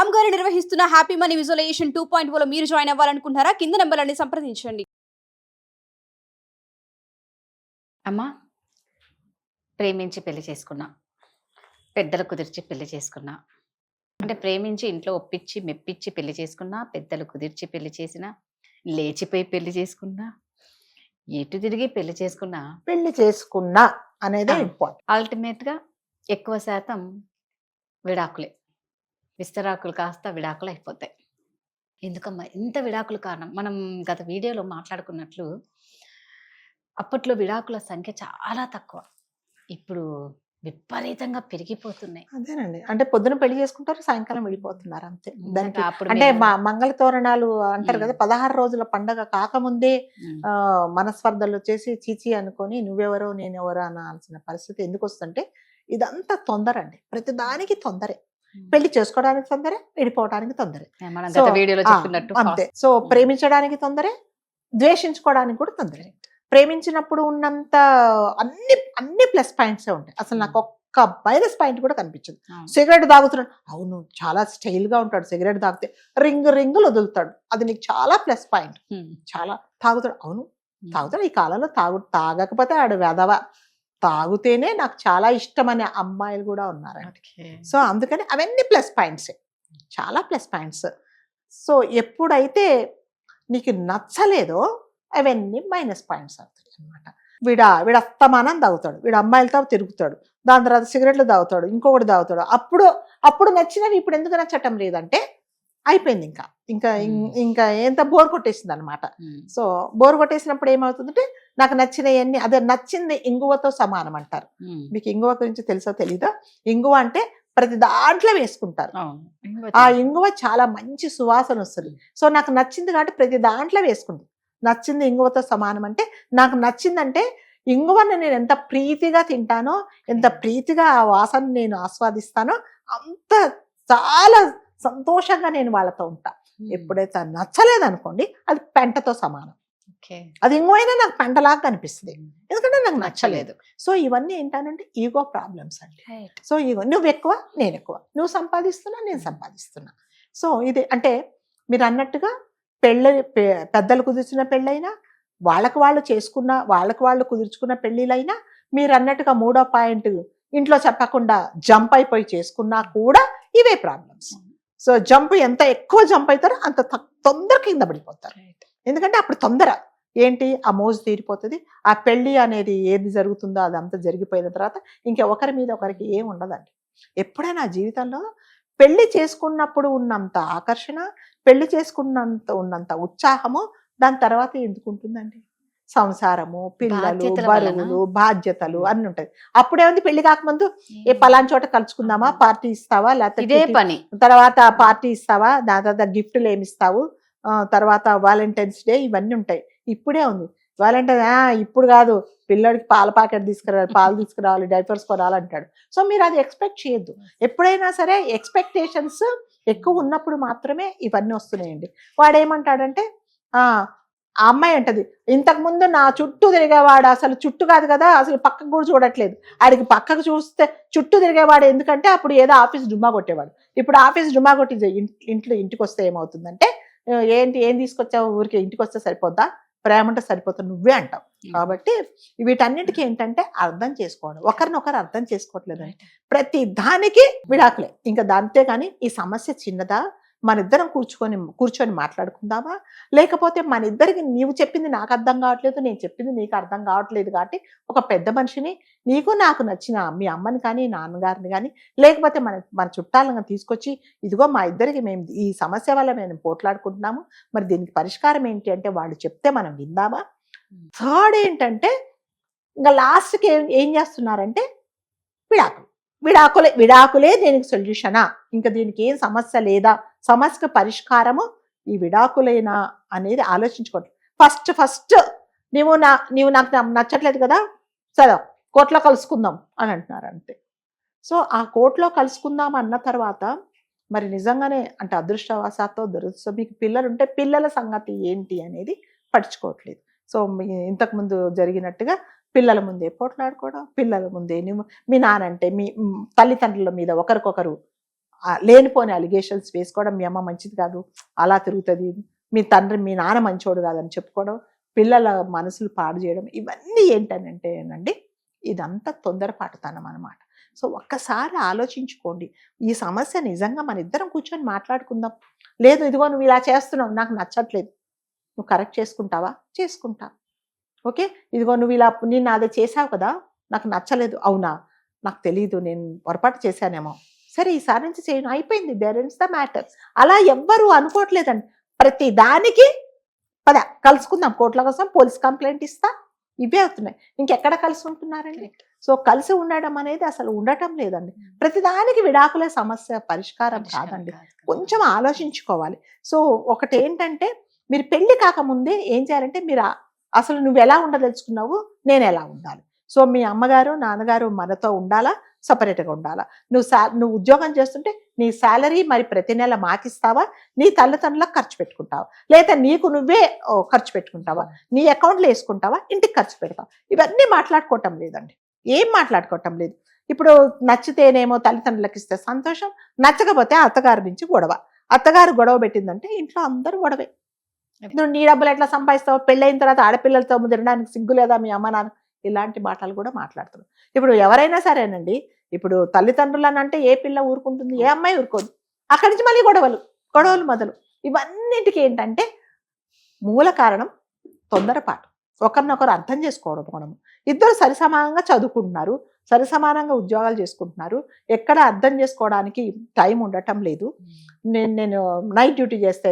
రామ్ గారు నిర్వహిస్తున్న happy money visualisation 2.0 లో మీరు జాయిన్ అవ్వాలనుకుంటున్నారా? కింద నంబర్లని సంప్రదించండి. అమ్మా, ప్రేమించి పెళ్లి చేసుకున్నా, పెద్దలు కుదిర్చి పెళ్లి చేసుకున్నా, అంటే ప్రేమించి ఇంట్లో ఒప్పించి మెప్పించి పెళ్లి చేసుకున్నా, పెద్దలు కుదిర్చి పెళ్లి చేసినా, లేచిపోయి పెళ్లి చేసుకున్నా, ఎటు తిరిగి పెళ్లి చేసుకున్నా అనేది ఇంపార్టెంట్. అల్టిమేట్గా ఎక్కువ శాతం విడాకులే. విస్తరాకులు కాస్త విడాకులు అయిపోతాయి. ఎందుకమ్మా ఇంత విడాకులు కారణం? మనం గత వీడియోలో మాట్లాడుకున్నట్లు అప్పట్లో విడాకుల సంఖ్య చాలా తక్కువ, ఇప్పుడు విపరీతంగా పెరిగిపోతున్నాయి. అదేనండి, అంటే పొద్దున పెళ్లి చేసుకుంటారు, సాయంకాలం వెళ్ళిపోతున్నారు అంతే. దానికి అప్పుడు అంటే మంగళ తోరణాలు అంటారు కదా, 16 రోజుల పండగ కాకముందే మనస్పర్ధలు వచ్చేసి చీచి అనుకొని నువ్వెవరో నేనెవరో అనాల్సిన పరిస్థితి ఎందుకు వస్తుంటే ఇదంతా తొందర అండి. ప్రతి దానికి తొందరే. పెళ్లి చేసుకోవడానికి తొందరే, విడిపోవడానికి తొందరే. అంతే. సో ప్రేమించడానికి తొందరే, ద్వేషించుకోవడానికి కూడా తొందరే. ప్రేమించినప్పుడు ఉన్నంత అన్ని ప్లస్ పాయింట్సే ఉంటాయి. అసలు నాకు ఒక్క మైనస్ పాయింట్ కూడా కనిపించదు. సిగరెట్ తాగుతున్నాడు, అవును చాలా స్టైల్ గా ఉంటాడు, సిగరెట్ తాగితే రింగులు వదులుతాడు, అది నీకు చాలా ప్లస్ పాయింట్. చాలా తాగుతాడు, అవును తాగుతాడు, ఈ కాలంలో తాగకపోతే ఆడు వెధవ, తాగుతేనే నాకు చాలా ఇష్టం అనే అమ్మాయిలు కూడా ఉన్నారండి. సో అందుకని అవన్నీ ప్లస్ పాయింట్సే, చాలా ప్లస్ పాయింట్స్. సో ఎప్పుడైతే నీకు నచ్చలేదో అవన్నీ మైనస్ పాయింట్స్ అవుతాయి అనమాట. వీడు అస్తమానం తాగుతాడు, వీడు అమ్మాయిలతో తిరుగుతాడు, దాని తర్వాత సిగరెట్లు తాగుతాడు, ఇంకొకటి తాగుతాడు. అప్పుడు నచ్చినవి ఇప్పుడు ఎందుకు నచ్చటం లేదంటే అయిపోయింది, ఇంకా ఎంత బోర్ కొట్టేసింది అనమాట. సో బోర్ కొట్టేసినప్పుడు ఏమవుతుందంటే నాకు నచ్చినవన్నీ, అదే నచ్చింది ఇంగువతో సమానం అంటారు. మీకు ఇంగువ గురించి తెలుసో తెలీదా? ఇంగువ అంటే ప్రతి దాంట్లో వేసుకుంటారు. ఆ ఇంగువ చాలా మంచి సువాసన వస్తుంది. సో నాకు నచ్చింది కాబట్టి ప్రతి దాంట్లో వేసుకుంది. నచ్చింది ఇంగువతో సమానం అంటే నాకు నచ్చిందంటే ఇంగువను నేను ఎంత ప్రీతిగా తింటానో, ఎంత ప్రీతిగా ఆ వాసన నేను ఆస్వాదిస్తానో అంత చాలా సంతోషంగా నేను వాళ్ళతో ఉంటా. ఎప్పుడైతే నచ్చలేదనుకోండి అది పెంటతో సమానం. అది ఇంగువైనా నాకు పెంటలాగా కనిపిస్తుంది, ఎందుకంటే నాకు నచ్చలేదు. సో ఇవన్నీ ఏంటంటే ఈగో ప్రాబ్లమ్స్ అండి. సో ఈగో, నువ్వు ఎక్కువ నేను ఎక్కువ, నువ్వు సంపాదిస్తున్నా నేను సంపాదిస్తున్నా. సో ఇది అంటే మీరు అన్నట్టుగా పెద్దలు కుదిర్చిన పెళ్ళైనా, వాళ్ళకు వాళ్ళు కుదుర్చుకున్న పెళ్ళిళ్ళైనా, మీరు అన్నట్టుగా మూడో పాయింట్ ఇంట్లో చెప్పకుండా జంప్ అయిపోయి చేసుకున్నా కూడా ఇవే ప్రాబ్లమ్స్. సో ఎంత ఎక్కువ జంప్ అవుతారో అంత తొందర కింద పడిపోతారు. ఎందుకంటే అప్పుడు తొందర ఏంటి, ఆ మోజు తీరిపోతుంది. ఆ పెళ్లి అనేది ఏది జరుగుతుందో అదంతా జరిగిపోయిన తర్వాత ఇంకా ఒకరి మీద ఒకరికి ఏం ఉండదండి. ఎప్పుడైనా జీవితంలో పెళ్లి చేసుకున్నప్పుడు ఉన్నంత ఆకర్షణ, పెళ్లి ఉన్నంత ఉత్సాహము దాని తర్వాత ఎందుకు ఉంటుందండి? సంసారము, పిల్లలు, బరువులు, బాధ్యతలు అన్ని ఉంటాయి. అప్పుడేముంది, పెళ్లి కాకముందు ఏ పలానా చోట కలుసుకుందామా, పార్టీ ఇస్తావా, లేకపోతే పని తర్వాత పార్టీ ఇస్తావా, దాని తర్వాత గిఫ్ట్లు ఏమిస్తావు, తర్వాత వాలంటైన్స్ డే, ఇవన్నీ ఉంటాయి. ఇప్పుడే ఉంది వాలంటైన్, ఇప్పుడు కాదు, పిల్లడికి పాల ప్యాకెట్ తీసుకురావాలి, పాలు తీసుకురావాలి, డైపర్స్ కొనాలంటాడు. సో మీరు అది ఎక్స్పెక్ట్ చేయొద్దు. ఎప్పుడైనా సరే ఎక్స్పెక్టేషన్స్ ఎక్కువ ఉన్నప్పుడు మాత్రమే ఇవన్నీ వస్తున్నాయండి. వాడు ఏమంటాడంటే ఆ అమ్మాయి అంటది, ఇంతకు ముందు నా చుట్టూ తిరిగేవాడు అసలు చుట్టూ కాదు కదా, అసలు పక్కకు కూడా చూడట్లేదు, ఆడికి పక్కకు చూస్తే చుట్టూ తిరిగేవాడు, ఎందుకంటే అప్పుడు ఏదో ఆఫీస్ డుమ్మా కొట్టేవాడు, ఇప్పుడు ఆఫీస్ డుమ్మా కొట్టి ఇంటికి వస్తే ఏమవుతుందంటే, ఏం తీసుకొచ్చావు, ఊరికి ఇంటికి వస్తే సరిపోద్దా, ప్రేమ అంటే సరిపోతుంది నువ్వే అంటావు. కాబట్టి వీటన్నిటికీ ఏంటంటే అర్థం చేసుకోవడం, ఒకరినొకరు అర్థం చేసుకోవట్లేదు. ప్రతి దానికి విడాకులే. ఇంకా దాంతే కానీ ఈ సమస్య చిన్నదా, మన ఇద్దరం కూర్చొని మాట్లాడుకుందామా, లేకపోతే మన ఇద్దరికి నీవు చెప్పింది నాకు అర్థం కావట్లేదు, నేను చెప్పింది నీకు అర్థం కావట్లేదు కాబట్టి ఒక పెద్ద మనిషిని, నీకు నాకు నచ్చిన మీ అమ్మని కానీ నాన్నగారిని కానీ, లేకపోతే మన చుట్టాలను తీసుకొచ్చి, ఇదిగో మా ఇద్దరికి మేము ఈ సమస్య వల్ల మేము పోట్లాడుకుంటున్నాము, మరి దీనికి పరిష్కారం ఏంటి అంటే వాళ్ళు చెప్తే మనం విందామా. థర్డ్ ఏంటంటే ఇంకా లాస్ట్కి ఏం చేస్తున్నారంటే విడాకులే దీనికి సొల్యూషనా, ఇంకా దీనికి ఏం సమస్య లేదా, సమస్యకు పరిష్కారము ఈ విడాకులేనా అనేది ఆలోచించుకోండి. ఫస్ట్ నీవు నాకు నచ్చట్లేదు కదా, సరే కోర్టులో కలుసుకుందాం అని అంటున్నారు అంతే. సో ఆ కోర్టులో కలుసుకుందాం అన్న తర్వాత మరి నిజంగానే అంటే అదృష్టవశాత్తు దురదృష్టం మీకు పిల్లలు ఉంటే పిల్లల సంగతి ఏంటి అనేది పట్టించుకోవట్లేదు. సో ఇంతకుముందు జరిగినట్టుగా పిల్లల ముందే పోట్లాడుకోవడం, పిల్లల ముందే మీ నానంటే మీ తల్లిదండ్రుల మీద ఒకరికొకరు లేనిపోని అలిగేషన్స్ వేసుకోవడం, మీ అమ్మ మంచిది కాదు, అలా తిరుగుతుంది, మీ తండ్రి మీ నాన్న మంచోడు కాదని చెప్పుకోవడం, పిల్లల మనసులు పాడు చేయడం, ఇవన్నీ ఏంటంటేనండి ఇదంతా తొందరపాటుతనం అన్నమాట. సో ఒక్కసారి ఆలోచించుకోండి. ఈ సమస్య నిజంగా మన ఇద్దరం కూర్చొని మాట్లాడుకుందాం. లేదు ఇదిగో నువ్వు ఇలా చేస్తున్నావు, నాకు నచ్చట్లేదు, నువ్వు కరెక్ట్ చేసుకుంటావా? చేసుకుంటా. ఓకే, ఇదిగో నువ్వు ఇలా నేను అదే చేసావు కదా, నాకు నచ్చలేదు. అవునా, నాకు తెలియదు, నేను పొరపాటు చేశానేమో, సరే ఈసారి నుంచి చేయను, అయిపోయింది, దేర్ ఇస్ ద మ్యాటర్. అలా ఎవ్వరూ అనుకోవట్లేదండి. ప్రతి దానికి పద కలుసుకుందాం, కోర్టుల కోసం పోలీస్ కంప్లైంట్ ఇస్తా, ఇవే అవుతున్నాయి. ఇంకెక్కడ కలిసి ఉంటున్నారండి? సో కలిసి ఉండడం అనేది అసలు ఉండటం లేదండి. ప్రతిదానికి విడాకులే సమస్య పరిష్కారం కాదండి. కొంచెం ఆలోచించుకోవాలి. సో ఒకటి ఏంటంటే, మీరు పెళ్లి కాకముందే ఏం చేయాలంటే, మీరు అసలు నువ్వు ఎలా ఉండదలుచుకున్నావు, నేను ఎలా ఉండాలి. సో మీ అమ్మగారు నాన్నగారు మనతో ఉండాలా, సపరేట్గా ఉండాలా? నువ్వు ఉద్యోగం చేస్తుంటే నీ శాలరీ మరి ప్రతి నెల మాకిస్తావా, నీ తల్లిదండ్రులకు ఖర్చు పెట్టుకుంటావా, లేదా నీకు నువ్వే ఖర్చు పెట్టుకుంటావా, నీ అకౌంట్లో వేసుకుంటావా, ఇంటికి ఖర్చు పెడతావా? ఇవన్నీ మాట్లాడుకోవటం లేదండి, ఏం మాట్లాడుకోవటం లేదు. ఇప్పుడు నచ్చితేనేమో తల్లిదండ్రులకు ఇస్తే సంతోషం, నచ్చకపోతే అత్తగారి నుంచి గొడవ. అత్తగారు గొడవ పెట్టిందంటే ఇంట్లో అందరూ గొడవే. నువ్వు నీ డబ్బులు ఎట్లా సంపాదిస్తావు, పెళ్ళైన తర్వాత ఆడపిల్లలతో తినడానికి సిగ్గు లేదా మీ అమ్మ నాన్న, ఇలాంటి మాటలు కూడా మాట్లాడుతున్నారు. ఇప్పుడు ఎవరైనా సరేనండి, ఇప్పుడు తల్లిదండ్రులు అని అంటే ఏ పిల్ల ఊరుకుంటుంది, ఏ అమ్మాయి ఊరుకోదు. అక్కడి నుంచి మళ్ళీ గొడవలు మొదలు. ఇవన్నిటికీ ఏంటంటే మూల కారణం తొందరపాటు, ఒకరినొకరు అర్థం చేసుకోవడం. ఇద్దరు సరిసమానంగా చదువుకుంటున్నారు, సరిసమానంగా ఉద్యోగాలు చేసుకుంటున్నారు, ఎక్కడ అర్థం చేసుకోవడానికి టైం ఉండటం లేదు. నేను నైట్ డ్యూటీ చేస్తే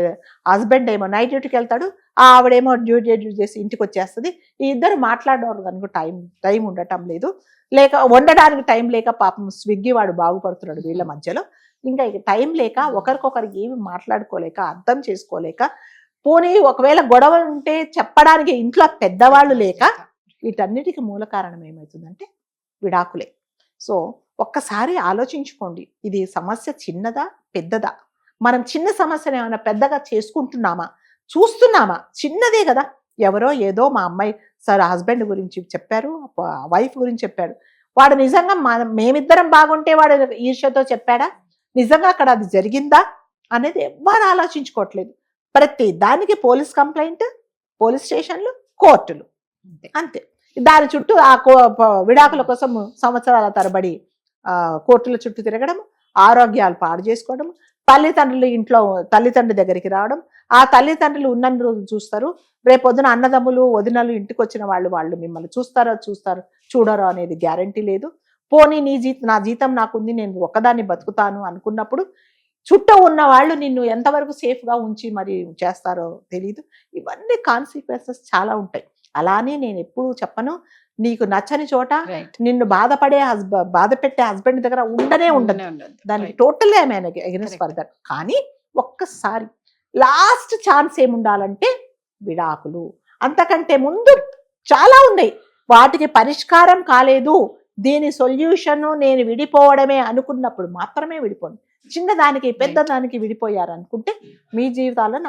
హస్బెండ్ ఏమో నైట్ డ్యూటీకి వెళ్తాడు, ఆవిడేమో డ్యూటీ చేసి ఇంటికి వచ్చేస్తుంది. ఈ ఇద్దరు మాట్లాడేవారు కనుక టైం ఉండటం లేదు. లేక వండడానికి టైం లేక పాపం స్విగ్గీ వాడు బాగుపడుతున్నాడు వీళ్ళ మధ్యలో. ఇంకా టైం లేక ఒకరికొకరికి ఏమి మాట్లాడుకోలేక, అర్థం చేసుకోలేక, పోనీ ఒకవేళ గొడవలు ఉంటే చెప్పడానికి ఇంట్లో పెద్దవాళ్ళు లేక, వీటన్నిటికీ మూల కారణం ఏమవుతుందంటే విడాకులే. సో ఒక్కసారి ఆలోచించుకోండి, ఇది సమస్య చిన్నదా పెద్దదా? మనం చిన్న సమస్యను ఏమైనా పెద్దగా చేసుకుంటున్నామా, చూస్తున్నామా? చిన్నదే కదా. ఎవరో ఏదో మా అమ్మాయి సార్ హస్బెండ్ గురించి చెప్పారు, వైఫ్ గురించి చెప్పాడు, వాడు నిజంగా మేమిద్దరం బాగుంటే వాడు ఈర్ష్యతో చెప్పాడా, నిజంగా అక్కడ అది జరిగిందా అనేది ఎవ్వరు ఆలోచించుకోవట్లేదు. ప్రతి దానికి పోలీస్ కంప్లైంట్, పోలీస్ స్టేషన్లు, కోర్టులు, అంతే. దాని చుట్టూ విడాకుల కోసం సంవత్సరాల తరబడి కోర్టుల చుట్టూ తిరగడం, ఆరోగ్యాలు పాడు చేసుకోవడం, తల్లిదండ్రుల దగ్గరికి రావడం, ఆ తల్లిదండ్రులు ఉన్న రోజు చూస్తారు, రేపొద్దున అన్నదమ్ములు వదినలు ఇంటికి వచ్చిన వాళ్ళు మిమ్మల్ని చూడరో అనేది గ్యారంటీ లేదు. పోనీ నా జీతం నాకుంది, నేను ఒక్కదాన్ని బతుకుతాను అనుకున్నప్పుడు చుట్టూ ఉన్న వాళ్ళు నిన్ను ఎంతవరకు సేఫ్గా ఉంచి మరి చేస్తారో తెలియదు. ఇవన్నీ కాన్సిక్వెన్సెస్ చాలా ఉంటాయి. అలానే నేను ఎప్పుడు చెప్పను, నీకు నచ్చని చోట నిన్ను బాధ పెట్టే హస్బెండ్ దగ్గర ఉండనే ఉండదు. దానికి totally I mean against for that. కానీ ఒక్కసారి లాస్ట్ ఛాన్స్ ఏముండాలంటే విడాకులు. అంతకంటే ముందు చాలా ఉన్నాయి, వాటికి పరిష్కారం కాలేదు, దీని సొల్యూషన్ నేను విడిపోవడమే అనుకున్నప్పుడు మాత్రమే విడిపోండి. చిన్నదానికి పెద్దదానికి విడిపోయారనుకుంటే మీ జీవితాల్లో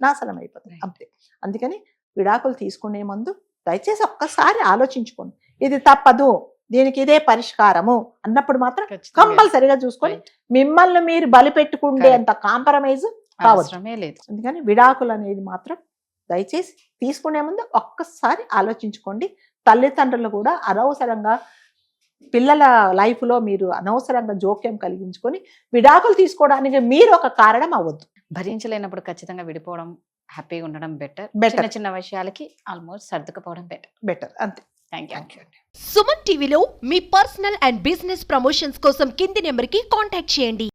నాశనం అయిపోతుంది అంతే. అందుకని విడాకులు తీసుకునే ముందు దయచేసి ఒక్కసారి ఆలోచించుకోండి, ఇది తప్పదు, దీనికి ఇదే పరిష్కారము అన్నప్పుడు మాత్రం కంపల్సరిగా చూసుకొని మిమ్మల్ని మీరు బలి పెట్టుకుంటే అంత కాంప్రమైజ్ కావచ్చు. అందుకని విడాకులు అనేది మాత్రం దయచేసి తీసుకునే ముందు ఒక్కసారి ఆలోచించుకోండి. తల్లిదండ్రులు కూడా అనవసరంగా పిల్లల లైఫ్లో మీరు అనవసరంగా జోక్యం కలిగించుకొని విడాకులు తీసుకోవడానికి మీరు ఒక కారణం అవ్వద్దు. భరించలేనప్పుడు ఖచ్చితంగా విడిపోవడం, హ్యాపీగా ఉండడం బెటర్. చిన్న విషయాలకి ఆల్మోస్ట్ సర్దుకుపోవడం బెటర్ అంతే. Thank you. సుమన్ టీవీలో మీ పర్సనల్ అండ్ బిజినెస్ ప్రమోషన్స్ కోసం కింది నెంబర్కి కాంటాక్ట్ చేయండి.